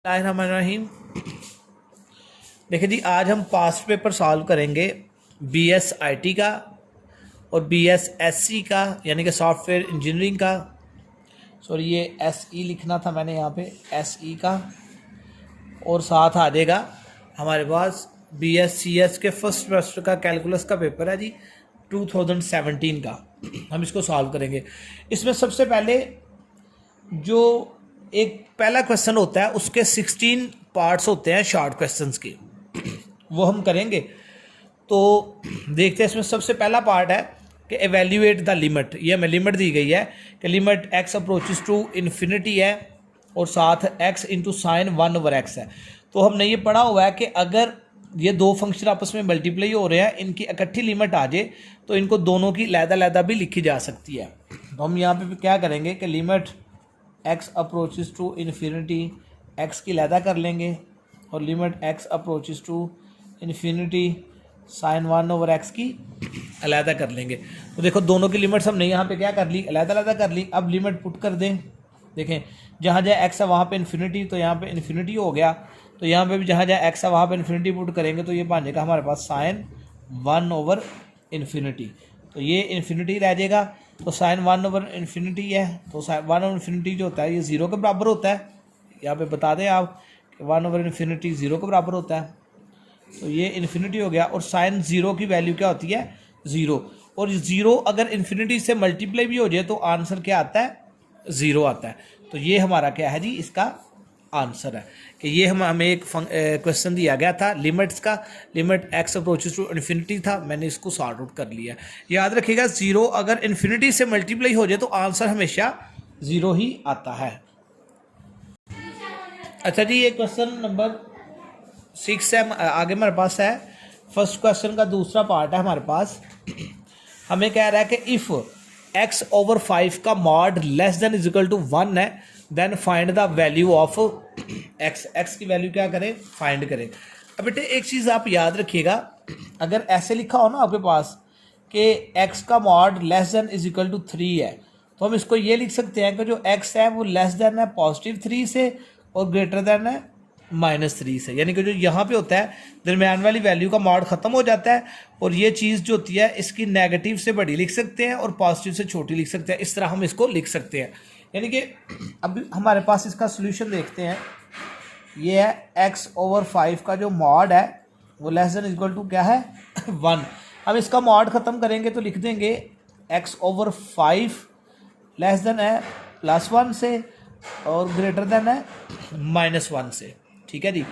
बिस्मिल्लाहिर्रहमानिर्रहीम। देखिए जी, आज हम पास्ट पेपर सॉल्व करेंगे BS IT का और BS SC का, यानी कि सॉफ्टवेयर इंजीनियरिंग का। सॉरी, ये SE लिखना था मैंने यहाँ पे, SE का। और साथ आ जाएगा हमारे पास BS CS के फर्स्ट सेमेस्टर का कैलकुलस का पेपर है जी, 2017 का। हम इसको सॉल्व करेंगे। इसमें सबसे पहले जो एक पहला क्वेश्चन होता है उसके 16 पार्ट्स होते हैं शॉर्ट क्वेश्चंस के, वो हम करेंगे। तो देखते हैं, इसमें सबसे पहला पार्ट है कि एवेल्यूएट द लिमिट। ये हमें लिमिट दी गई है कि limit x approaches to infinity है और साथ x इंटू साइन 1/x है। तो हमने ये पढ़ा हुआ है कि अगर ये दो फंक्शन आपस में मल्टीप्लाई हो रहे हैं, इनकी इकट्ठी लिमिट आ जाए तो इनको दोनों की लहदा भी लिखी जा सकती है। तो हम यहाँ पे क्या करेंगे कि limit x approaches to infinity, x की लहदा कर लेंगे, और limit x approaches to infinity sine 1/x की अलहदा कर लेंगे। तो देखो, दोनों की लिमिट्स हमने यहाँ पे क्या कर ली, अलहदा कर ली। अब लिमिट पुट कर दें। देखें, जहाँ जहाँ x है वहाँ पे इन्फिनिटी, तो यहाँ पे इन्फिनिटी हो गया। तो यहाँ पे भी जहाँ जहाँ x है वहाँ पे इन्फिनिटी पुट करेंगे तो ये बन जाएगा हमारे पास साइन 1/इन्फिनिटी। तो ये इन्फिनिटी रह जाएगा। तो साइन 1/इन्फिनिटी है, तो साइन 1/इन्फिनिटी जो होता है ये 0 के बराबर होता है। यहाँ पे बता दें आप कि 1/इन्फिनिटी 0 के बराबर होता है। तो ये इन्फिनिटी हो गया। और साइन 0 की वैल्यू क्या होती है, 0। और 0 अगर इन्फिनिटी से मल्टीप्लाई भी हो जाए तो आंसर क्या आता है, 0 आता है। तो ये हमारा क्या है जी, इसका आंसर है कि ये हमें एक क्वेश्चन दिया गया था लिमिट्स का। Limit x approaches to infinity था, मैंने इसको सॉर्ट आउट कर लिया। याद रखिएगा, 0 अगर इन्फिनिटी से मल्टीप्लाई हो जाए तो आंसर हमेशा 0 ही आता है। अच्छा जी, ये क्वेश्चन नंबर 6 है, आगे हमारे पास है। फर्स्ट क्वेश्चन का दूसरा पार्ट है हमारे पास। हमें कह रहा है कि इफ़ x/5 का mod less than is equal to 1 है, then find the value of x की वैल्यू क्या करें, फाइंड करें। अब बेटे एक चीज़ आप याद रखिएगा, अगर ऐसे लिखा हो ना आपके पास कि x का mod less than is equal to 3 है, तो हम इसको ये लिख सकते हैं कि जो x है वो लेस देन है +3 से और ग्रेटर देन है -3 से। यानी कि जो यहाँ पे होता है दरमियान वाली वैल्यू का मॉड ख़त्म हो जाता है, और ये चीज़ जो होती है इसकी नेगेटिव से बड़ी लिख सकते हैं और पॉजिटिव से छोटी लिख सकते हैं। इस तरह हम इसको लिख सकते हैं। यानी कि अब हमारे पास इसका सोल्यूशन देखते हैं। ये है x/5 का जो मॉड है वो लेस देन इक्वल टू क्या है, 1। हम इसका मॉड ख़त्म करेंगे तो लिख देंगे x/5 लेस देन है +1 से और ग्रेटर देन है -1 से। ठीक है जी।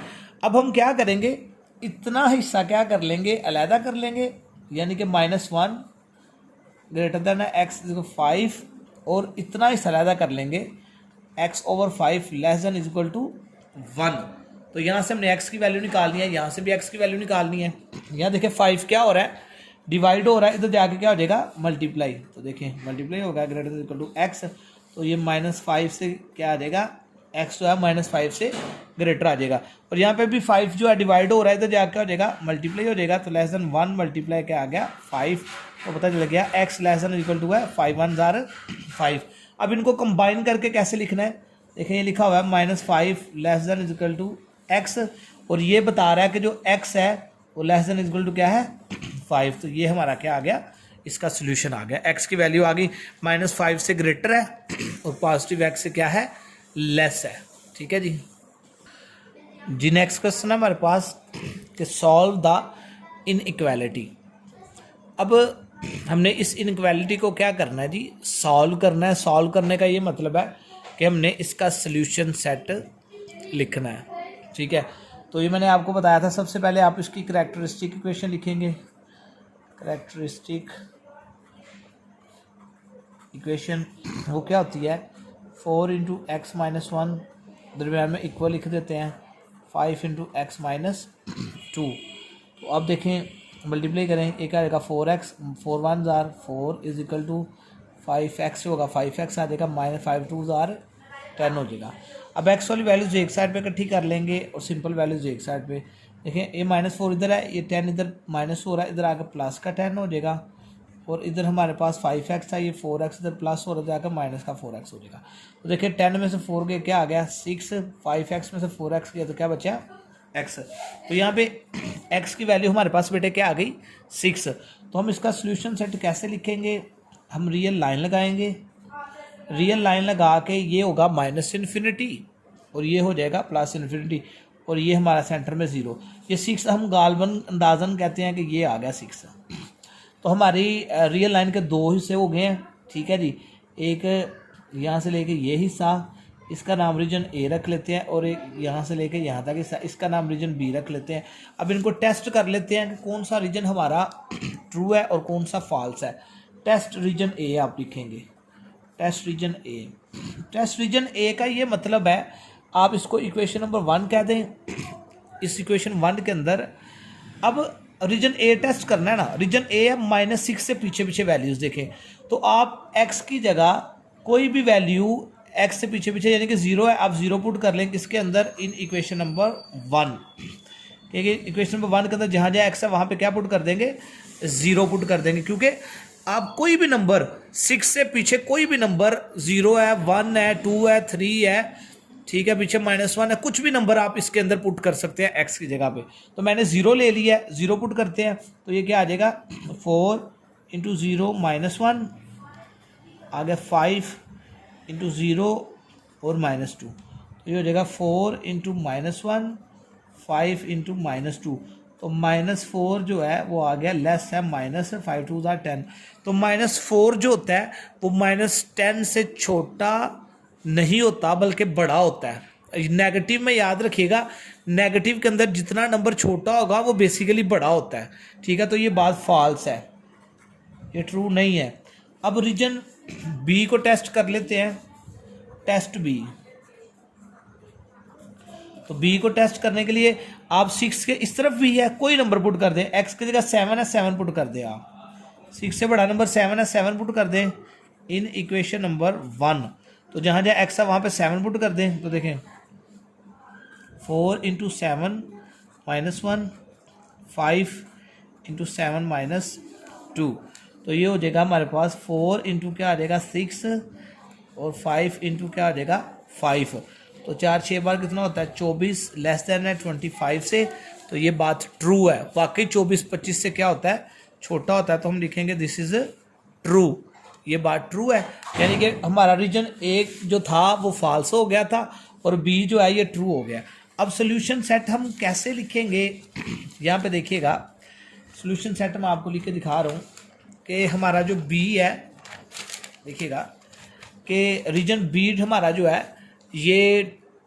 अब हम क्या करेंगे, इतना हिस्सा क्या कर लेंगे, अलहदा कर लेंगे। यानी कि -1 ग्रेटर देन है x/5, और इतना हिस्सा अलहदा कर लेंगे x/5 less than is equal to 1। तो यहाँ से हमने x की वैल्यू निकालनी है, यहाँ से भी x की वैल्यू निकालनी है। यहाँ देखें 5 क्या हो रहा है, डिवाइड हो रहा है, इधर जाके क्या हो जाएगा, मल्टीप्लाई। तो देखें मल्टीप्लाई होगा greater than equal to x, तो ये -5 से क्या आ जाएगा, x जो है -5 से ग्रेटर आ जाएगा। और यहाँ पे भी 5 जो है डिवाइड हो रहा है, इधर जाके क्या हो जाएगा, मल्टीप्लाई हो जाएगा। तो लेस देन 1 मल्टीप्लाई क्या आ गया, 5। तो पता चल गया x less than equal to है 5 1 जार 5। अब इनको कंबाइन करके कैसे लिखना है, देखें ये लिखा हुआ है -5 less than is equal to x, और ये बता रहा है कि जो x है वो less than is equal to क्या है, 5। तो ये हमारा क्या आ गया, इसका सोल्यूशन आ गया। x की वैल्यू आ गई -5 से ग्रेटर है और पॉजिटिव x से क्या है, लेस है। ठीक है जी। नेक्स्ट क्वेश्चन है हमारे पास कि सॉल्व द इनइक्वालिटी। अब हमने इस इनइक्वालिटी को क्या करना है जी, सॉल्व करना है। सॉल्व करने का ये मतलब है कि हमने इसका सोल्यूशन सेट लिखना है। ठीक है, तो ये मैंने आपको बताया था। सबसे पहले आप इसकी करैक्टरिस्टिक इक्वेशन लिखेंगे। करैक्टरिस्टिक इक्वेशन वो क्या होती है, 4 × x - 1 दरमियान में इक्वल लिख देते हैं 5 × x - 2। तो अब देखें मल्टीप्लाई करें, एक आएगा 4x, 4 1 jar 4 is equal to 5x होगा, 5x आ जाएगा, -5 2 जार 10 हो जाएगा। अब x वाली वैल्यूज एक साइड पे इकट्ठी कर लेंगे और सिंपल वैल्यूज एक साइड पे। देखें ये -4 इधर है, ये 10 इधर -4 है, इधर आकर प्लस का 10 हो जाएगा, और इधर हमारे पास 5x था, ये 4x इधर प्लस हो जाएगा, माइनस का 4x हो जाएगा। तो देखिए 10 में से 4 गए क्या आ गया 6, 5x में से 4x गया तो क्या बचा x। तो यहाँ पे x की वैल्यू हमारे पास बेटे क्या आ गई 6। तो हम इसका सोल्यूशन सेट कैसे लिखेंगे, हम रियल लाइन लगाएंगे, रियल लाइन लगा के ये होगा -∞ और ये हो जाएगा +∞, और ये हमारा सेंटर में 0। ये 6 हम गालबन अंदाजन कहते हैं कि ये आ गया 6। तो हमारी रियल लाइन के 2 हिस्से हो गए हैं, ठीक है जी। एक यहाँ से लेके ये हिस्सा, इसका नाम रीजन ए रख लेते हैं, और एक यहाँ से लेके यहाँ तक हिस्सा, इसका नाम रीजन बी रख लेते हैं। अब इनको टेस्ट कर लेते हैं कि कौन सा रीजन हमारा ट्रू है और कौन सा फॉल्स है। टेस्ट रीजन ए आप लिखेंगे, टेस्ट रीजन ए। टेस्ट रीजन ए का ये मतलब है, आप इसको इक्वेशन नंबर 1 कह दें। इस इक्वेशन 1 के अंदर अब रीजन ए टेस्ट करना है ना, रीजन ए है -6 से पीछे पीछे वैल्यूज देखें, तो आप x की जगह कोई भी वैल्यू x से पीछे पीछे यानी कि 0 है, आप 0 पुट कर लें किसके अंदर, इन इक्वेशन नंबर 1। क्योंकि इक्वेशन नंबर 1 के अंदर जहाँ जहाँ x है वहाँ पे क्या पुट कर देंगे 0 पुट कर देंगे, क्योंकि आप कोई भी नंबर 6 से पीछे कोई भी नंबर 0 है, 1 है, 2 है, 3 है, ठीक है, पीछे -1 है, कुछ भी नंबर आप इसके अंदर पुट कर सकते हैं x की जगह पे। तो मैंने 0 ले लिया है, 0 पुट करते हैं तो ये क्या आ जाएगा 4 × 0 -1 आ गया, 5 × 0 और -2, तो ये हो जाएगा 4 × -1 5 × -2। तो -4 जो है वो आ गया लेस है -5 2 10। तो -4 जो होता है वो -10 से छोटा नहीं होता बल्कि बड़ा होता है। नेगेटिव में याद रखिएगा, नेगेटिव के अंदर जितना नंबर छोटा होगा वो बेसिकली बड़ा होता है, ठीक है। तो ये बात फॉल्स है, ये ट्रू नहीं है। अब रीजन बी को टेस्ट कर लेते हैं, टेस्ट बी। तो बी को टेस्ट करने के लिए आप 6 के इस तरफ भी है कोई नंबर पुट कर दें, x की जगह 7 है 7 पुट कर दें, आप 6 से बड़ा नंबर 7 है 7 पुट कर दें इन इक्वेशन नंबर 1। तो जहाँ जहाँ x है वहाँ पे 7 पुट कर दें, तो देखें 4 × 7 -1 5 × 7 -2, तो ये हो जाएगा हमारे पास 4 × क्या आ जाएगा 6 और 5 × क्या आ जाएगा 5। तो 4 6 बार कितना होता है 24, लेस देन है 25 से। तो ये बात ट्रू है, वाकई 24 25 से क्या होता है छोटा होता है, तो हम लिखेंगे दिस इज ट्रू, ये बात ट्रू है। यानी कि हमारा रीजन ए जो था वो फॉल्स हो गया था और बी जो है ये ट्रू हो गया। अब सोल्यूशन सेट हम कैसे लिखेंगे, यहाँ पे देखिएगा सोल्यूशन सेट मैं आपको लिख के दिखा रहा हूँ कि हमारा जो बी है, देखिएगा कि रीजन बी हमारा जो है ये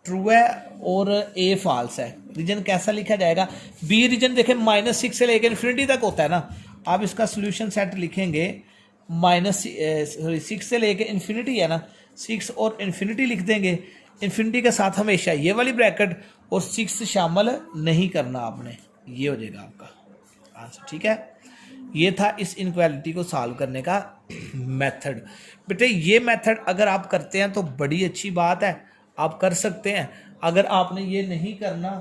ट्रू है और ए फॉल्स है। रीजन कैसा लिखा जाएगा, बी रीजन देखें -6 से लेकर इन्फिनिटी तक होता है ना, आप इसका सोल्यूशन सेट लिखेंगे -6 से लेकर इन्फिनिटी है ना, 6 और इन्फिनिटी लिख देंगे। इन्फिनिटी के साथ हमेशा ये वाली ब्रैकेट और 6 शामिल नहीं करना आपने, ये हो जाएगा आपका आंसर, ठीक है। ये था इस इनक्वालिटी को सॉल्व करने का मेथड। बेटे ये मेथड अगर आप करते हैं तो बड़ी अच्छी बात है, आप कर सकते हैं। अगर आपने ये नहीं करना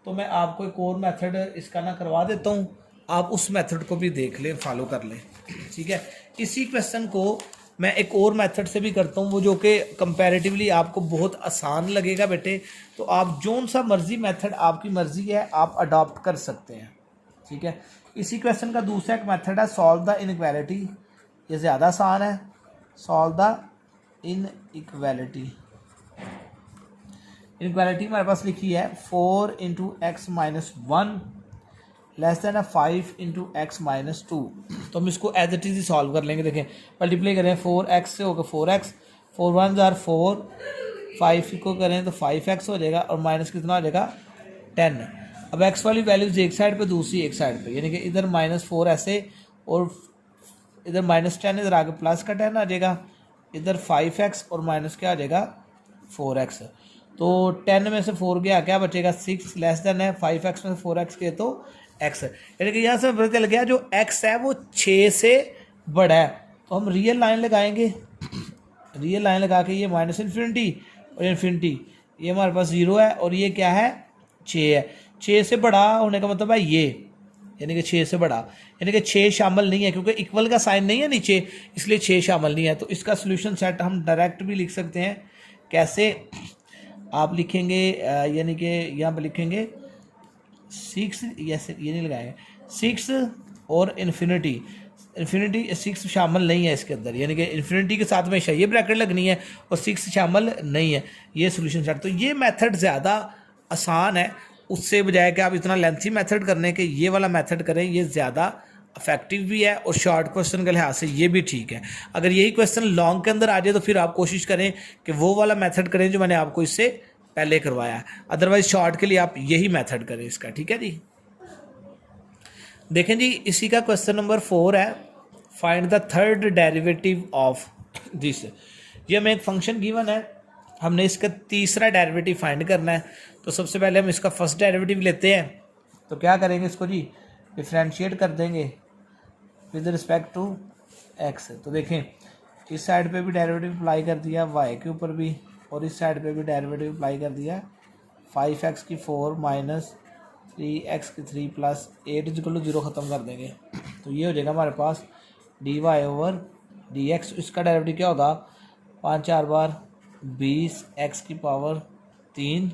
तो मैं आपको एक और मेथड इसका ना करवा देता हूँ, आप उस मेथड को भी देख लें, फॉलो कर लें, ठीक है। इसी क्वेश्चन को मैं एक और मेथड से भी करता हूँ, वो जो कि कंपैरेटिवली आपको बहुत आसान लगेगा बेटे। तो आप जोन सा मर्जी मेथड आपकी मर्जी है, आप अडॉप्ट कर सकते हैं, ठीक है। इसी क्वेश्चन का दूसरा एक मेथड है सॉल्व द इनइक्वालिटी, ये ज़्यादा आसान है। सॉल्व द इनइक्वालिटी, इनइक्वालिटी हमारे पास लिखी है 4 × x - 1 लेस देन 5 × x - 2। तो हम इसको एज इट इज ही सॉल्व कर लेंगे। देखें मल्टीप्लाई करें 4x से होगा 4x, 4 1 are 4, 5 को करें तो 5x हो जाएगा और माइनस कितना हो जाएगा 10। अब x वाली वैल्यूज एक साइड पे दूसरी एक साइड पे, यानी कि इधर -4 ऐसे और इधर -10, इधर आगे प्लस का 10 आ जाएगा, इधर 5x और माइनस क्या आ जाएगा 4x। तो 10 में से 4 गया क्या बचेगा 6, लेस देन है 5x में से 4x के तो x, यानी कि यहाँ से पता चल गया जो x है वो 6 से बड़ा है। तो हम रियल लाइन लगाएंगे, रियल लाइन लगा के ये -∞ और इन्फिनिटी, ये हमारे पास 0 है और ये क्या है 6 है। 6 से बड़ा होने का मतलब है ये यानी कि 6 से बड़ा, यानी कि 6 शामिल नहीं है क्योंकि इक्वल का साइन नहीं है नीचे, इसलिए 6 शामिल नहीं है। तो इसका सोल्यूशन सेट हम डायरेक्ट भी लिख सकते हैं। कैसे आप लिखेंगे, यानी कि यहाँ पर लिखेंगे 6, ये नहीं लगाएंगे 6 और इन्फिनिटी 6 शामिल नहीं है इसके अंदर, यानी कि इन्फिनिटी के साथ में ये ब्रैकेट लगनी है और 6 शामिल नहीं है, ये सोल्यूशन सेट। तो ये मेथड ज़्यादा आसान है उससे बजाय कि आप इतना लेंथी मेथड करने के ये वाला मेथड करें, ये ज़्यादा इफेक्टिव भी है और शॉर्ट क्वेश्चन के लिहाज से ये भी ठीक है। अगर यही क्वेश्चन लॉन्ग के अंदर आ जाए तो फिर आप कोशिश करें कि वो वाला मेथड करें जो मैंने आपको इससे पहले करवाया है, अदरवाइज शॉर्ट के लिए आप यही मेथड करें इसका। ठीक है जी। देखें जी, इसी का क्वेश्चन नंबर 4 है, find the third derivative of this. ये हमें एक फंक्शन गिवन है, हमने इसका तीसरा डेरिवेटिव फाइंड करना है। तो सबसे पहले हम इसका फर्स्ट डेरिवेटिव लेते हैं। तो क्या करेंगे, इसको जी डिफ्रेंशिएट कर देंगे विद रिस्पेक्ट टू एक्स। तो देखें इस साइड पे भी डेरिवेटिव अप्लाई कर दिया वाई के ऊपर भी, और इस साइड पे भी डेरिवेटिव अप्लाई कर दिया 5x की 4 माइनस 3x की 3 प्लस 8 इक्वल टू 0 ख़त्म कर देंगे। तो ये हो जाएगा हमारे पास dy ओवर dx। इसका डेरिवेटिव क्या होगा, 5 4 बार 20x की पावर 3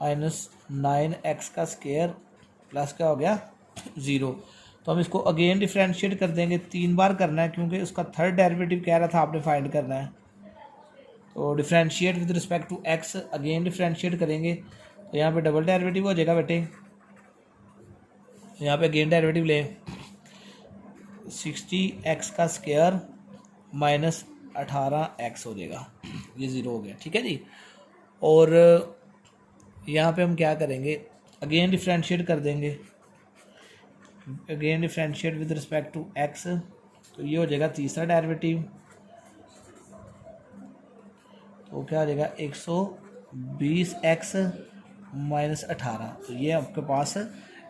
माइनस 9x का स्क्वायर प्लस क्या हो गया 0। तो हम इसको अगेन डिफ्रेंशिएट कर देंगे, 3 बार करना है क्योंकि उसका थर्ड डेरिवेटिव कह रहा था आपने फाइंड करना है। तो differentiate with respect to x, again differentiate करेंगे तो यहाँ पे डबल डेरिवेटिव हो जाएगा बेटे। यहाँ पे अगेन डेरिवेटिव ले 60x का स्क्वायर माइनस 18x हो जाएगा, ये 0 हो गया। ठीक है जी। और यहाँ पे हम क्या करेंगे, अगेन डिफ्रेंशिएट कर देंगे, again differentiate with respect to x। तो ये हो जाएगा तीसरा डेरिवेटिव, तो क्या हो जाएगा 120x माइनस 18। तो ये आपके पास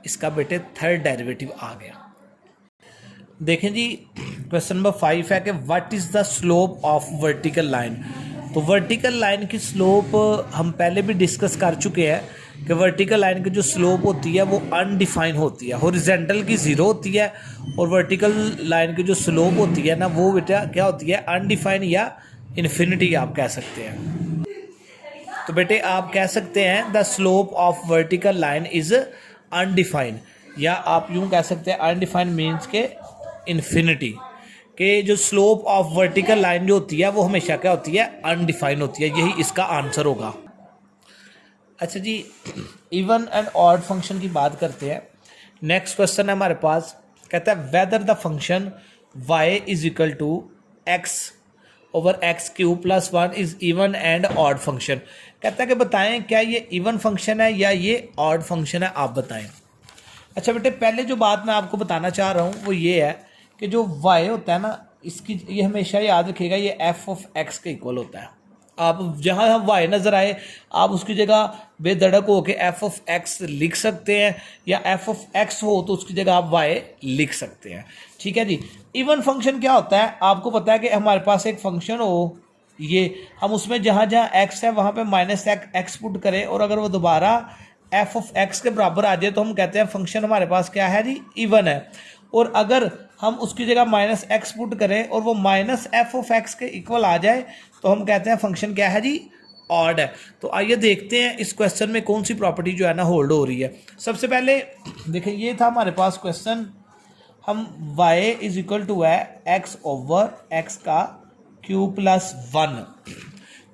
इसका बेटे थर्ड डेरिवेटिव आ गया। देखें जी, क्वेश्चन नंबर 5 है कि what is the slope of vertical line. तो वर्टिकल लाइन की स्लोप हम पहले भी डिस्कस कर चुके हैं कि वर्टिकल लाइन की जो स्लोप होती है वो अनडिफाइन होती है, हॉरिजॉन्टल की 0 होती है, और वर्टिकल लाइन की जो स्लोप होती है ना वो बेटा क्या होती है, अनडिफाइन या इन्फिनिटी आप कह सकते हैं। तो बेटे आप कह सकते हैं the slope of vertical line is undefined, या आप यूं कह सकते हैं अनडिफाइंड मीन्स के इन्फिनिटी, के जो स्लोप ऑफ वर्टिकल लाइन जो होती है वो हमेशा क्या होती है, अनडिफाइंड होती है। यही इसका आंसर होगा। अच्छा जी, इवन एंड ऑड फंक्शन की बात करते हैं। नेक्स्ट क्वेश्चन है हमारे पास, कहता है whether the function y is equal to x over x cube plus 1 is even and odd function. कहता है कि बताएं क्या ये इवन फंक्शन है या ये ऑड फंक्शन है, आप बताएं। अच्छा बेटे, पहले जो बात मैं आपको बताना चाह रहा हूँ वो ये है कि जो y होता है ना, इसकी ये हमेशा याद रखिएगा ये f ऑफ x के इक्वल होता है। आप जहाँ हम y नज़र आए आप उसकी जगह बेधड़क हो के f ऑफ x लिख सकते हैं, या f ऑफ x हो तो उसकी जगह आप y लिख सकते हैं। ठीक है जी। इवन फंक्शन क्या होता है, आपको पता है कि हमारे पास एक फंक्शन हो, ये हम उसमें जहाँ जहाँ x है वहाँ पे माइनस एक्स पुट करें, और अगर वो दोबारा f ऑफ x के बराबर आ जाए तो हम कहते हैं फंक्शन हमारे पास क्या है जी, इवन है। और अगर हम उसकी जगह माइनस एक्स पुट करें और वो माइनस एफ ऑफ एक्स के इक्वल आ जाए तो हम कहते हैं फंक्शन क्या है जी, ऑड है। तो आइए देखते हैं इस क्वेश्चन में कौन सी प्रॉपर्टी जो है ना होल्ड हो रही है। सबसे पहले देखें, ये था हमारे पास क्वेश्चन, हम y इज इक्वल टू है एक्स ओवर एक्स का क्यूब प्लस 1।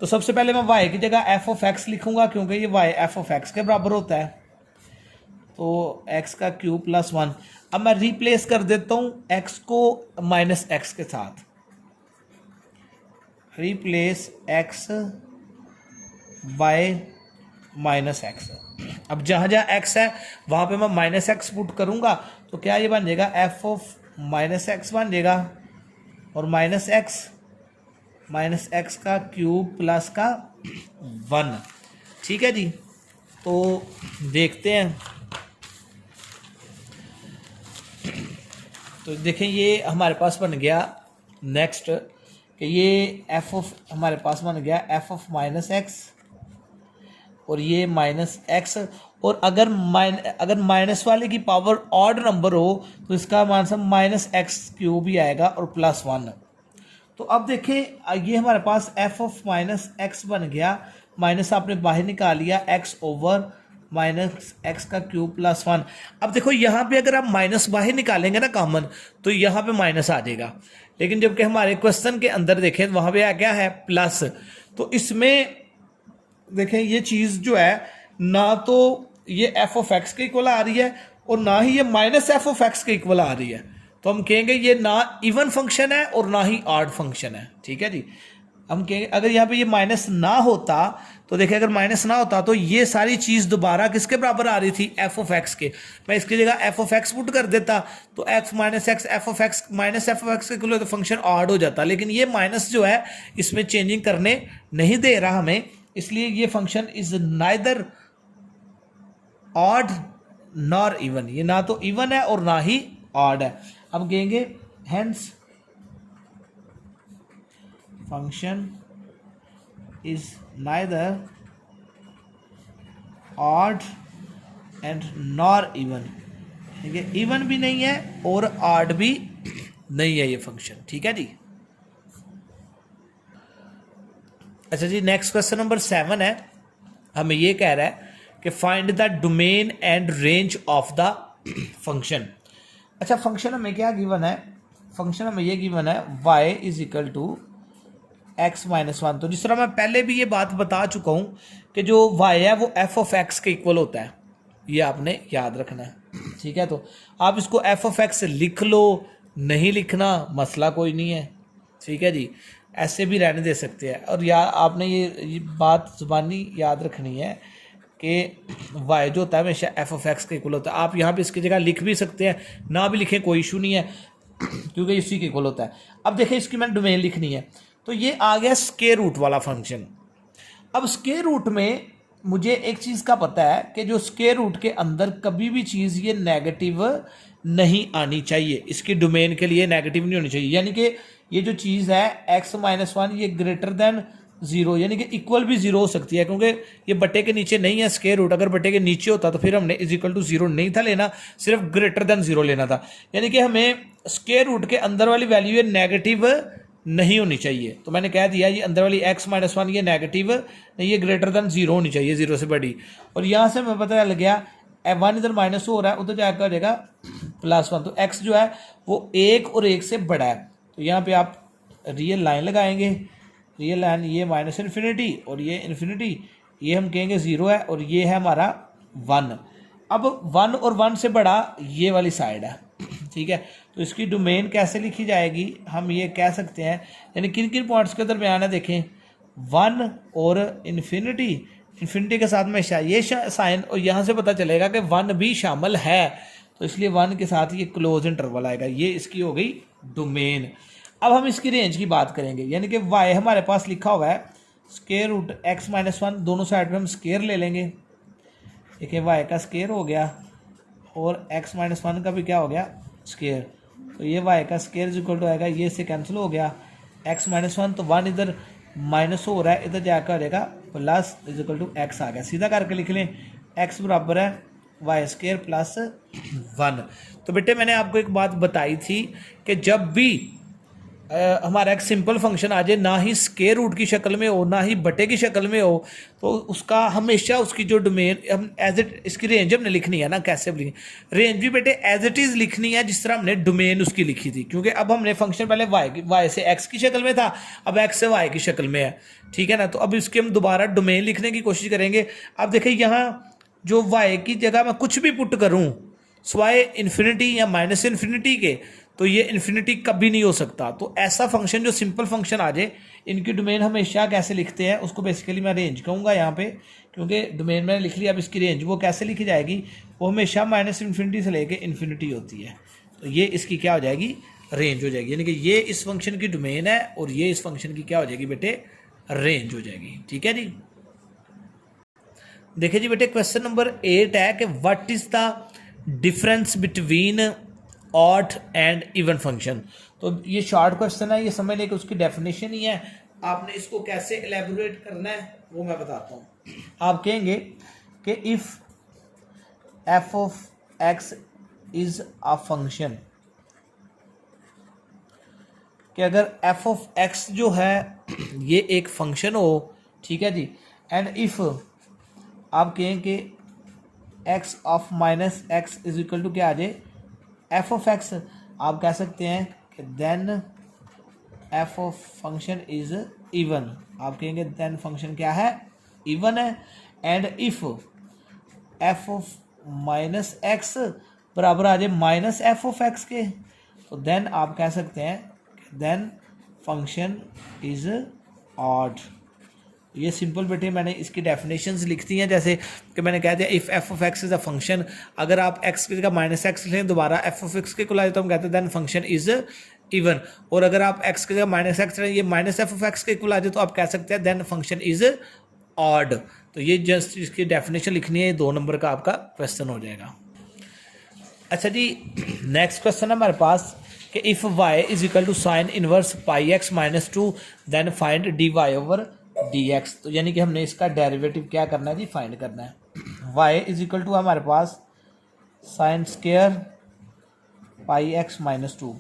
तो सबसे पहले मैं y की जगह f ऑफ x लिखूंगा क्योंकि ये y f ऑफ x के बराबर होता है, तो x का क्यूब प्लस 1। अब मैं रिप्लेस कर देता हूं x को माइनस एक्स के साथ, replace x bye minus x. अब जहाँ जहाँ x है वहाँ पे मैं माइनस एक्स पुट करूँगा तो क्या ये बन जाएगा f ऑफ माइनस एक्स बन जाएगा, और माइनस एक्स का क्यूब प्लस का 1। ठीक है जी। तो देखते हैं, तो देखें ये हमारे पास बन गया नेक्स्ट कि ये f ऑफ हमारे पास बन गया f ऑफ माइनस एक्स, और ये माइनस एक्स, और अगर माइनस वाले की पावर ऑड नंबर हो तो इसका आंसर माइनस एक्स क्यूब ही आएगा और प्लस 1। तो अब देखें ये हमारे पास एफ ऑफ माइनस एक्स बन गया, माइनस आपने बाहर निकाल लिया एक्स ओवर माइनस एक्स का क्यूब प्लस 1। अब देखो यहाँ पे अगर आप माइनस बाहर निकालेंगे ना कॉमन तो यहाँ पे माइनस आ जाएगा, लेकिन जबकि हमारे क्वेश्चन के अंदर देखें वहाँ पे क्या है प्लस। तो इसमें देखें ये चीज़ जो है ना तो ये एफ ऑफ एक्स के इक्वल आ रही है और ना ही ये माइनस एफ ऑफ एक्स के इक्वल आ रही है, तो हम कहेंगे ये ना इवन फंक्शन है और ना ही ऑड फंक्शन है। ठीक है जी, हम कहेंगे अगर यहाँ पे ये माइनस ना होता तो देखिए अगर माइनस ना होता तो ये सारी चीज़ दोबारा किसके बराबर आ रही थी एफ ऑफ एक्स के, मैं इसकी जगह एफ ऑफ एक्स पुट कर देता तो x minus x F of x minus F of x के इक्वल तो फंक्शन ऑड हो जाता, लेकिन ये माइनस जो है इसमें चेंजिंग करने नहीं दे रहा हमें, इसलिए ये function is neither odd nor even, ये ना तो इवन है और ना ही ऑड है। अब कहेंगे hence function is neither odd and nor even, ठीक है, इवन भी नहीं है और ऑड भी नहीं है ये फंक्शन। ठीक है जी, अच्छा जी नेक्स्ट क्वेश्चन नंबर 7 है, हमें ये कह रहा है कि find the domain and range of the function. अच्छा फंक्शन हमें क्या गिवन है, फंक्शन हमें ये गिवन है y is equal to x minus 1। तो जिस तरह मैं पहले भी ये बात बता चुका हूँ कि जो y है वो एफ ऑफ एक्स के इक्वल होता है, ये आपने याद रखना है। ठीक है, तो आप इसको एफ ऑफ एक्स लिख लो, नहीं लिखना मसला कोई नहीं है। ठीक है जी, ऐसे भी रहने दे सकते हैं। और या आपने ये बात जुबानी याद रखनी है कि y जो होता है हमेशा एफ ऑफ एक्स के इक्वल होता है। आप यहाँ पे इसकी जगह लिख भी सकते हैं, ना भी लिखें कोई इशू नहीं है क्योंकि इसी के इक्वल होता है। अब देखें इसकी मैंने डोमेन लिखनी है, तो ये आ गया स्क्वायर रूट वाला फंक्शन। अब स्क्वायर रूट में मुझे एक चीज़ का पता है कि जो स्क्वायर रूट के अंदर कभी भी चीज़ ये नेगेटिव नहीं आनी चाहिए, इसकी डोमेन के लिए नेगेटिव नहीं होनी चाहिए, यानी कि ये जो चीज़ है एक्स माइनस 1 ये ग्रेटर देन 0 यानी कि इक्वल भी 0 हो सकती है, क्योंकि ये बट्टे के नीचे नहीं है स्क्वायर रूट। अगर बट्टे के नीचे होता तो फिर हमने इज इक्वल टू 0 नहीं था लेना, सिर्फ ग्रेटर देन 0 लेना था। यानी कि हमें स्क्वायर रूट के अंदर वाली वैल्यू ये नेगेटिव नहीं होनी चाहिए। तो मैंने कह दिया ये अंदर वाली एक्स माइनस 1 ये नेगेटिव नहीं, ये ग्रेटर देन 0 होनी चाहिए, 0 से बड़ी। और यहाँ से हमें पता लग गया 1 इधर माइनस हो रहा है, उधर जाकर हो जाएगा +1। तो x जो है वो 1 और 1 से बड़ा है, तो यहाँ पे आप रियल लाइन लगाएंगे, रियल लाइन ये माइनस इन्फिनिटी और ये इन्फिनिटी, ये हम कहेंगे 0 है और ये है हमारा 1। अब 1 और 1 से बड़ा ये वाली साइड है। ठीक है, तो इसकी डोमेन कैसे लिखी जाएगी, हम ये कह सकते हैं, यानी किन किन पॉइंट्स के दरमियान है देखें 1 और इन्फिनिटी, इन्फिनिटी के साथ में ये साइन, और यहाँ से पता चलेगा कि 1 भी शामिल है, तो इसलिए 1 के साथ ये क्लोज इंटरवल आएगा। ये इसकी हो गई डोमेन। अब हम इसकी रेंज की बात करेंगे, यानी कि y हमारे पास लिखा हुआ है स्क्वायर रूट एक्स माइनस 1, दोनों साइड में हम स्क्वायर ले लेंगे। देखिए y का स्क्वायर हो गया और x माइनस 1 का भी क्या हो गया स्क्वायर, तो ये y का स्क्वायर इक्वल टू आएगा, ये से कैंसिल हो गया x माइनस 1, तो 1 इधर माइनस हो रहा है, इधर जाकर आ जाएगा plus is equal to X आ गया। सीधा करके लिख लें x बराबर है वाई स्क्वायर प्लस 1। तो बेटे मैंने आपको एक बात बताई थी कि जब भी हमारा एक सिंपल फंक्शन आ जाए, ना ही स्क्वायर रूट की शक्ल में हो ना ही बटे की शक्ल में हो, तो उसका हमेशा उसकी जो डोमेन हम एज इट, इसकी रेंज हमने लिखनी है ना, कैसे लिखनी रेंज भी बेटे एज इट इज़ लिखनी है जिस तरह हमने डोमेन उसकी लिखी थी, क्योंकि अब हमने फंक्शन पहले वाई से एक्स की शक्ल में था, अब एक्स से वाई की शक्ल में है। ठीक है ना, तो अब इसके हम दोबारा डोमेन लिखने की कोशिश करेंगे। अब देखिए यहाँ जो वाई की जगह मैं कुछ भी पुट करूँ स्वाय इन्फिनिटी या माइनस इन्फिनिटी के, तो ये इन्फिनिटी कभी नहीं हो सकता। तो ऐसा फंक्शन जो सिंपल फंक्शन आ जाए, इनकी डोमेन हमेशा कैसे लिखते हैं उसको बेसिकली मैं रेंज कहूँगा यहाँ पे, क्योंकि डोमेन मैंने लिख लिया। अब इसकी रेंज वो कैसे लिखी जाएगी, वो हमेशा माइनस इन्फिनिटी से लेके इन्फिनिटी होती है, तो ये इसकी क्या हो जाएगी रेंज हो जाएगी, यानी कि ये इस फंक्शन की डोमेन है और ये इस फंक्शन की क्या हो जाएगी बेटे रेंज हो जाएगी। ठीक है जी, देखिए जी बेटे क्वेश्चन नंबर 8 है कि what is the difference between odd and even function. तो ये शॉर्ट क्वेश्चन है, ये समझ लें कि उसकी डेफिनेशन ही है, आपने इसको कैसे एलेबोरेट करना है वो मैं बताता हूँ। आप कहेंगे कि if f of x is a function, कि अगर एफ ऑफ एक्स जो है ये एक फंक्शन हो, ठीक है जी, एंड इफ आप कहें कि x of minus x is equal to क्या आ जाए एफ ऑफ एक्स, आप कह सकते हैं कि then f of function is even, आप कहेंगे देन फंक्शन क्या है, इवन है। And if f of minus x बराबर आ जाए माइनस एफ ऑफ एक्स के, तो देन आप कह सकते हैं देन फंक्शन इज ऑड। ये सिंपल बेटे मैंने इसकी डेफिनेशंस लिख दी हैं, जैसे कि मैंने कह दिया if F of x is a function, अगर आप एक्स की जगह माइनस एक्स लें दोबारा एफ ऑफ एक्स के को लाए तो हम कहते हैं देन फंक्शन इज इवन, और अगर आप एक्स की जगह माइनस एक्स लें ये माइनस एफ ऑफ एक्स के को ला जाए तो आप कह सकते हैं देन फंक्शन इज ऑड। तो ये जस्ट इसकी डेफिनेशन लिखनी है, ये 2 नंबर का आपका क्वेश्चन हो जाएगा। अच्छा जी, नेक्स्ट क्वेश्चन है हमारे पास कि if y is equal to sine inverse pi x minus 2 then find d y over d x. तो यानी कि हमने इसका डेरिवेटिव क्या करना है जी, फाइंड करना है। वाई इज इक्वल टू हमारे पास sine square pi x minus 2,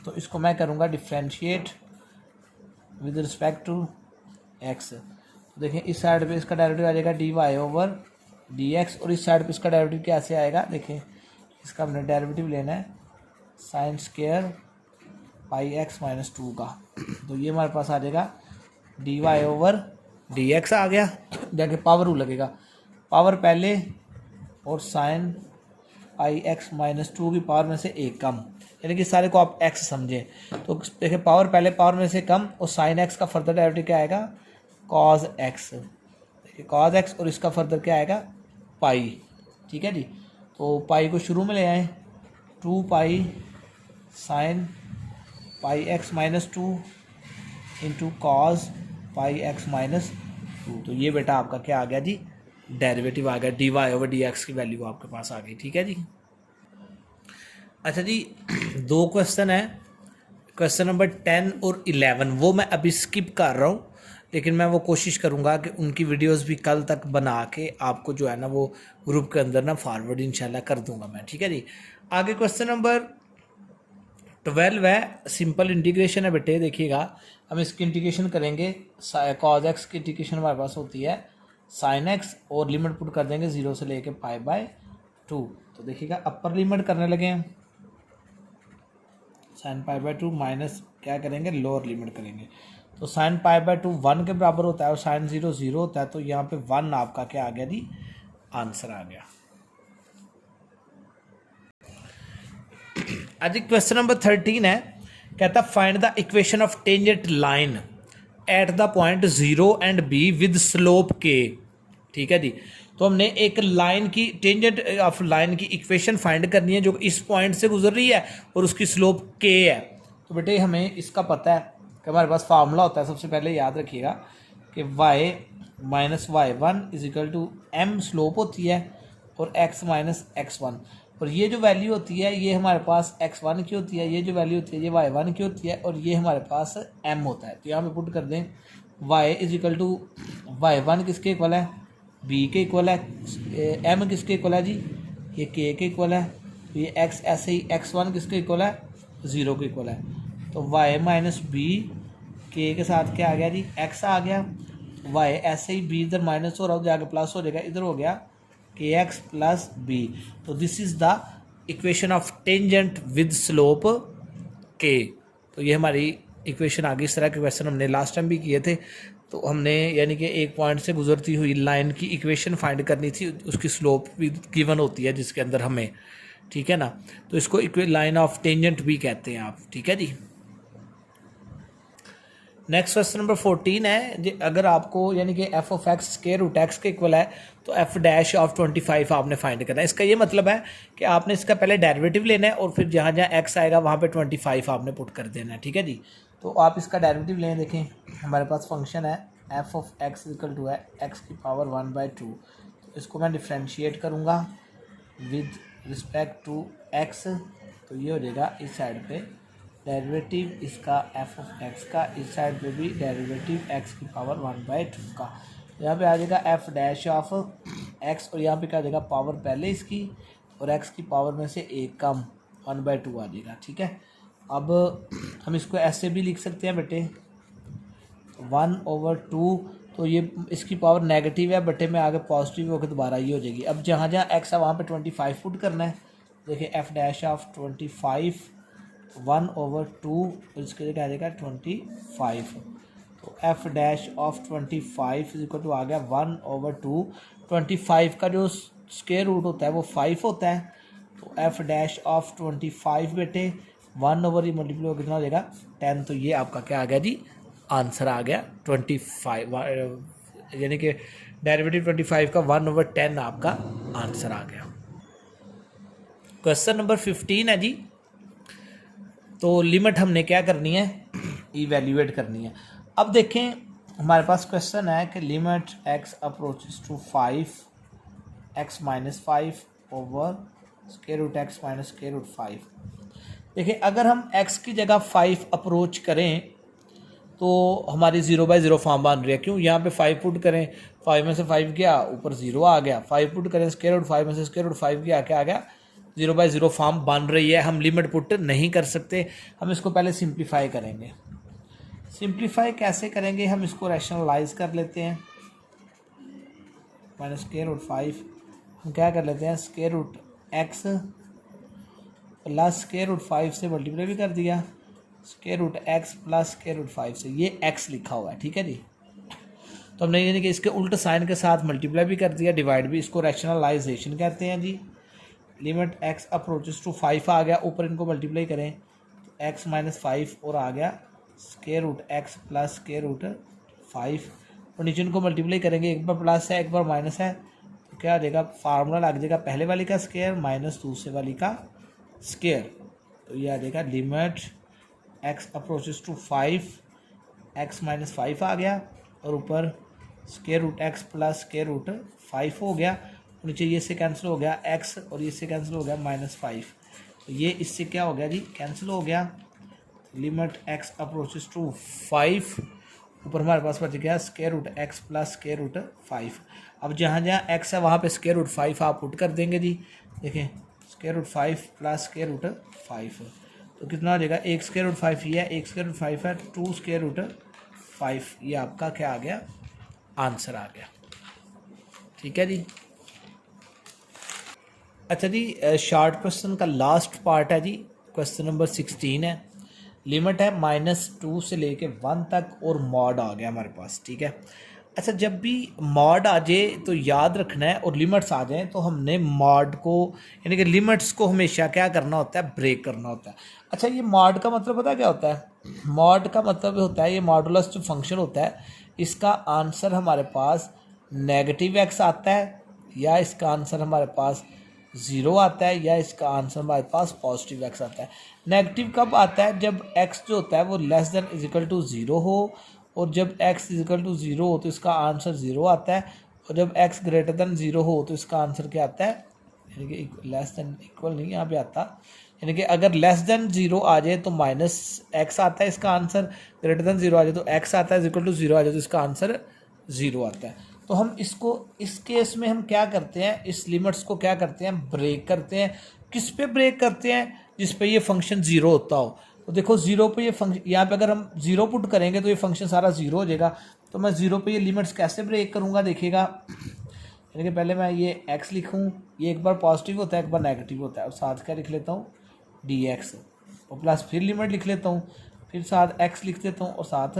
तो इसको मैं करूँगा differentiate with respect to x. तो देखें इस साइड पे इसका डेरिवेटिव आ जाएगा d y over d x, और इस साइड पे इसका डेरिवेटिव कैसे आएगा, देखें इसका हमने डेरिवेटिव लेना है sine square pi x minus 2 का, तो ये हमारे पास आ जाएगा d y over d x आ गया, जाके पावर रूल लगेगा, पावर पहले और साइन पाई एक्स माइनस 2 की पावर में से एक कम, यानी कि सारे को आप एक्स समझें। तो देखिए पावर पहले पावर में से कम, और साइन एक्स का फर्दर डेरिवेटिव क्या आएगा कॉज एक्स, देखिए कॉज एक्स, और इसका फर्दर क्या आएगा पाई, ठीक है जी। तो पाई को शुरू में ले आए 2 pi sine pi x minus 2 into cos pi x minus 2, तो ये बेटा आपका क्या आ गया जी, डेरिवेटिव आ गया, d y over d x की वैल्यू आपके पास आ गई, ठीक है जी। अच्छा जी, 2 क्वेश्चन है, क्वेश्चन नंबर 10 और 11 वो मैं अभी स्किप कर रहा हूँ, लेकिन मैं वो कोशिश करूँगा कि उनकी वीडियोस भी कल तक बना के आपको जो है ना वो ग्रुप के अंदर ना फॉरवर्ड इंशाल्लाह कर दूंगा मैं, ठीक है जी। आगे क्वेश्चन नंबर 12 है, सिंपल इंटीग्रेशन है बेटे, देखिएगा हम इसकी इंटीग्रेशन करेंगे, कॉज एक्स की इंटीग्रेशन हमारे पास होती है साइन एक्स, और लिमिट पुट कर देंगे 0 से लेके पाई बाय 2। तो देखिएगा अपर लिमिट करने लगे हैं साइन पाई बाय 2 माइनस क्या करेंगे लोअर लिमिट करेंगे, तो साइन पाई बाय 2 1 के बराबर होता है और साइन 0 0 होता है, तो यहाँ पे 1 आपका क्या आ गया जी, आंसर आ गया। आज क्वेश्चन नंबर 13 है, कहता find the equation of tangent line at the point 0 and be with slope के, ठीक है जी। तो हमने एक लाइन की टेंजेंट ऑफ लाइन की इक्वेशन फाइंड करनी है जो इस पॉइंट से गुजर रही है और उसकी स्लोप के है। तो बेटे हमें इसका पता है कि हमारे पास फार्मूला होता है, सबसे पहले याद रखिएगा कि y minus y one is equal to m slope होती है और x माइनस एक्स वन, और ये जो वैल्यू होती है ये हमारे पास x1 की होती है, ये जो वैल्यू होती है ये y1 की होती है, और ये हमारे पास m होता है। तो यहाँ पे पुट कर दें y is equal to y1 किसके इक्वल है, b के इक्वल है, m किसके इक्वल है जी, ये k के इक्वल है, तो ये x ऐसे ही x1 किसके इक्वल है 0 के इक्वल है, तो y माइनस बी k के साथ क्या आ गया जी x आ गया, y ऐसे ही b इधर माइनस हो रहा हो जाके प्लस हो जाएगा, इधर हो गया के एक्स प्लस बी। तो this is the equation of tangent with slope के। तो ये हमारी इक्वेशन आगे, इस तरह के क्वेश्चन हमने लास्ट टाइम भी किए थे। तो हमने यानी कि एक पॉइंट से गुजरती हुई लाइन की इक्वेशन फाइंड करनी थी, उसकी स्लोप भी गिवन होती है जिसके अंदर हमें, ठीक है ना। तो इसको लाइन ऑफ टेंजेंट भी कहते हैं आप, ठीक है जी। नेक्स्ट क्वेश्चन नंबर 14 है, अगर आपको यानी कि f of x square root x के इक्वल है तो एफ डैश ऑफ 25 आपने फाइंड करना है। इसका ये मतलब है कि आपने इसका पहले डेरिवेटिव लेना है और फिर जहाँ जहाँ एक्स आएगा वहाँ पे 25 आपने पुट कर देना है, ठीक है जी। तो आप इसका डेरिवेटिव लें, देखें हमारे पास फंक्शन है f of x equal to है एक्स की पावर 1/2। तो इसको मैं डिफ्रेंशिएट करूँगा विद रिस्पेक्ट टू एक्स, तो ये हो जाएगा इस साइड पे डेरिवेटिव इसका एफ ऑफ एक्स का, इस साइड पे भी डेरिवेटिव एक्स की पावर 1/2 का। यहाँ पे आ जाएगा एफ डैश ऑफ एक्स और यहाँ पे क्या आ जाएगा पावर पहले इसकी और एक्स की पावर में से एक कम 1/2 आ जाएगा। ठीक है, अब हम इसको ऐसे भी लिख सकते हैं बेटे 1/2, तो ये इसकी पावर नेगेटिव है बटे में आगे पॉजिटिव होकर दोबारा ये हो जाएगी। अब जहाँ जहाँ एक्स है वहाँ पे 25 पुट करना है। देखिए एफ डैश ऑफ 25 1/2 और इसके लिए क्या आ जाएगा 25, तो f dash of 25 equal to आ गया 1/2। 25 का जो स्क्वायर रूट होता है वो 5 होता है, तो एफ डैश ऑफ 25 बेटे 1/ही मल्टीप्लाई कितना हो जाएगा 10, तो ये आपका क्या आ गया जी आंसर आ गया 25, यानी कि डेरिवेटिव 25 का 1/10 आपका आंसर आ गया। क्वेश्चन नंबर 15 है जी, तो लिमिट हमने क्या करनी है इवेल्यूएट करनी है। अब देखें हमारे पास क्वेश्चन है कि limit x approaches to 5 x - 5 over square root x minus square root 5। देखिए अगर हम x की जगह 5 अप्रोच करें तो हमारी 0/0 फॉर्म बन रही है। क्यों, यहाँ पे 5 पुट करें, 5 में से 5 गया ऊपर 0 आ गया, 5 पुट करें स्क्वायर रूट 5 में से स्क्वायर रूट 5 गया, क्या आ गया 0/0 फॉर्म बन रही है। हम लिमिट पुट नहीं कर सकते, हम इसको पहले सिंप्लीफाई करेंगे। सिंप्लीफाई कैसे करेंगे, हम इसको रैशनलाइज कर लेते हैं माइनस स्क्वायर रूट 5, हम क्या कर लेते हैं square root x plus square root 5 से मल्टीप्लाई भी कर दिया, square root x plus square root 5 से, ये x लिखा हुआ है। ठीक है जी, तो हमने यानी कि इसके उल्ट साइन के साथ मल्टीप्लाई भी कर दिया, डिवाइड भी, इसको रैशनलाइजेशन कहते हैं जी। लिमिट x अप्रोचेस टू 5 आ गया, ऊपर इनको मल्टीप्लाई करें तो x - 5 और आ गया square root x plus square root 5, और नीचे इनको मल्टीप्लाई करेंगे, एक बार प्लस है एक बार माइनस है, तो क्या आ जाएगा फार्मूला लग जाएगा पहले वाली का स्क्वायर माइनस दूसरे वाली का स्क्वायर, तो ये आ जाएगा limit x approaches to 5 x - 5 आ गया और ऊपर square root x plus square root 5 हो गया, नीचे ये से कैंसिल हो गया x और ये से कैंसिल हो गया -5, तो ये इससे क्या हो गया जी कैंसिल हो गया। लिमिट x अप्रोचेस टू 5, ऊपर हमारे पास बच गया square root x plus square root 5। अब जहाँ जहाँ x है वहाँ पे स्क्वायर रूट 5 आप पुट कर देंगे जी। देखें square root 5 plus square root 5, तो कितना हो जाएगा, एक स्क्वायर रूट 5 ये है, एक स्क्वायर रूट 5 है, 2 स्क्वायर रूट 5, ये आपका क्या आ गया आंसर आ गया। ठीक है जी। अच्छा जी, शॉर्ट क्वेश्चन का लास्ट पार्ट है जी, क्वेश्चन नंबर 16 है। लिमिट है -2 से लेके 1 तक और मॉड आ गया हमारे पास। ठीक है, अच्छा जब भी मॉड आ जाए तो याद रखना है, और लिमिट्स आ जाएँ तो हमने मॉड को यानी कि लिमिट्स को हमेशा क्या करना होता है ब्रेक करना होता है। अच्छा ये मॉड का मतलब पता क्या होता है, मॉड का मतलब होता है ये मॉडुलस जो फंक्शन होता है इसका आंसर हमारे पास नेगेटिव x आता है, या इसका आंसर हमारे पास 0 आता है, या इसका आंसर हमारे पास पॉजिटिव x आता है। नेगेटिव कब आता है, जब x जो होता है वो लेस देन इजिकल टू 0 हो, और जब x इजिकल टू 0 हो तो इसका आंसर 0 आता है, और जब x ग्रेटर देन 0 हो तो इसका आंसर क्या आता है, यानी कि लेस देन इक्वल नहीं यहाँ पे आता, यानी कि अगर लेस देन 0 आ जाए तो -x आता है इसका आंसर, ग्रेटर देन 0 आ जाए तो x आता है, इक्वल टू 0 आ जाए तो इसका आंसर 0 आता है। तो हम इसको इस केस में हम क्या करते हैं, इस लिमिट्स को क्या करते हैं ब्रेक करते हैं। किस पे ब्रेक करते हैं, जिस पे ये फंक्शन 0 होता हो। तो देखो 0 पे ये फंक्शन, यहाँ पे अगर हम 0 पुट करेंगे तो ये फंक्शन सारा 0 हो जाएगा, तो मैं 0 पे ये लिमिट्स कैसे ब्रेक करूँगा देखिएगा, यानी कि पहले मैं ये x लिखूँ, ये एक बार पॉजिटिव होता है एक बार नेगेटिव होता है, और साथ क्या लिख लेता हूँ dx, और प्लस फिर लिमिट लिख लेता हूँ, फिर साथ x लिख देता हूँ और साथ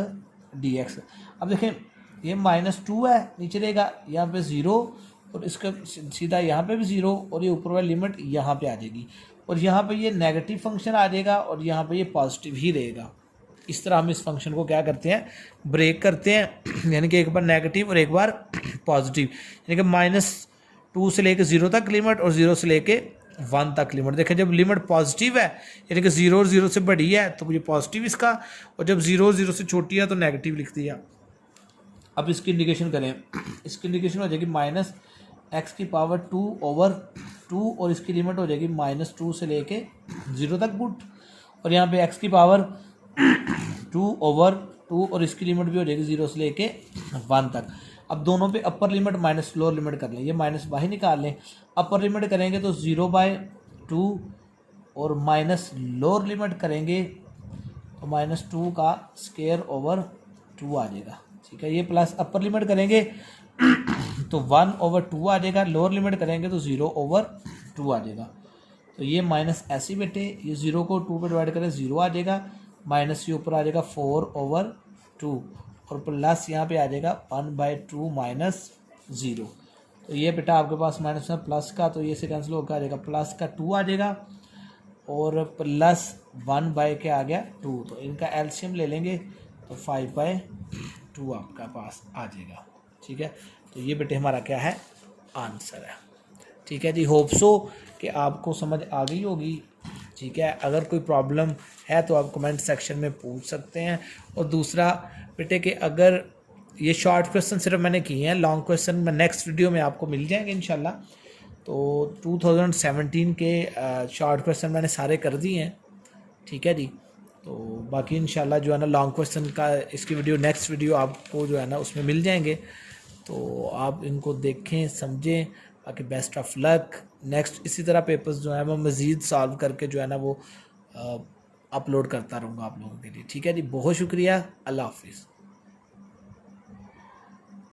dx। अब देखें ये -2 है, नीचे रहेगा यहाँ पे 0, और इसका सीधा यहाँ पे भी 0, और ये ऊपर वाली लिमिट यहाँ पे आ जाएगी, और यहाँ पे ये नेगेटिव फंक्शन आ जाएगा, और यहाँ पे ये पॉजिटिव ही रहेगा। इस तरह हम इस फंक्शन को क्या करते हैं ब्रेक करते हैं, यानी कि एक बार नेगेटिव और एक बार पॉजिटिव, यानी कि -2 से लेके 0 तक लिमिट और 0 से लेके 1 तक लिमिट। देखें जब लिमिट पॉजिटिव है यानी कि 0 और 0 से बड़ी है तो ये पॉजिटिव इसका, और जब 0 और 0 से छोटी है तो नेगेटिव लिख दिया। अब इसकी इंडिकेशन करें, इसकी इंडिकेशन हो जाएगी -x की पावर 2/2, और इसकी लिमिट हो जाएगी -2 से लेके 0 तक पुट, और यहाँ पे x की पावर 2/2 और इसकी लिमिट भी हो जाएगी 0 से लेके 1 तक। अब दोनों पे upper limit minus lower limit कर लें, ये माइनस बाहर निकाल लें। अपर लिमिट करेंगे तो 0/2 और माइनस लोअर लिमिट करेंगे तो -2 का स्क्वायर ओवर 2 आ जाएगा, ठीक है। ये प्लस अपर लिमिट करेंगे तो 1/2 आ जाएगा, लोअर लिमिट करेंगे तो 0/2 आ जाएगा। तो ये माइनस ऐसे बेटे, ये 0 को 2 पे डिवाइड करें 0 आ जाएगा, माइनस ये ऊपर आ जाएगा 4/2 और प्लस यहाँ पे आ जाएगा 1/2 माइनस 0। तो ये बेटा आपके पास माइनस में प्लस का, तो ये से कैंसिल होकर आ जाएगा, प्लस का 2 आ जाएगा और प्लस 1 के आ गया 2। तो इनका एलसीएम ले लेंगे तो 5/2 आपका पास आ जाएगा, ठीक है। तो ये बेटे हमारा क्या है, आंसर है, ठीक है जी। होप सो कि आपको समझ आ गई होगी, ठीक है। अगर कोई प्रॉब्लम है तो आप कमेंट सेक्शन में पूछ सकते हैं। और दूसरा बेटे कि अगर ये शॉर्ट क्वेश्चन सिर्फ मैंने किए हैं, लॉन्ग क्वेश्चन में नेक्स्ट वीडियो में आपको मिल जाएंगे इंशाल्लाह। तो 2017 के शॉर्ट क्वेश्चन मैंने सारे कर दिए हैं, ठीक है जी। तो बाकी इंशाल्लाह जो है ना लॉन्ग क्वेश्चन का इसकी वीडियो नेक्स्ट वीडियो आपको जो है ना उसमें मिल जाएंगे, तो आप इनको देखें समझें। बाकी बेस्ट ऑफ लक, नेक्स्ट इसी तरह पेपर्स जो है मैं मज़ीद सॉल्व करके जो है ना वो अपलोड करता रहूँगा आप लोगों के लिए, ठीक है जी। बहुत शुक्रिया, अल्लाह हाफिज़।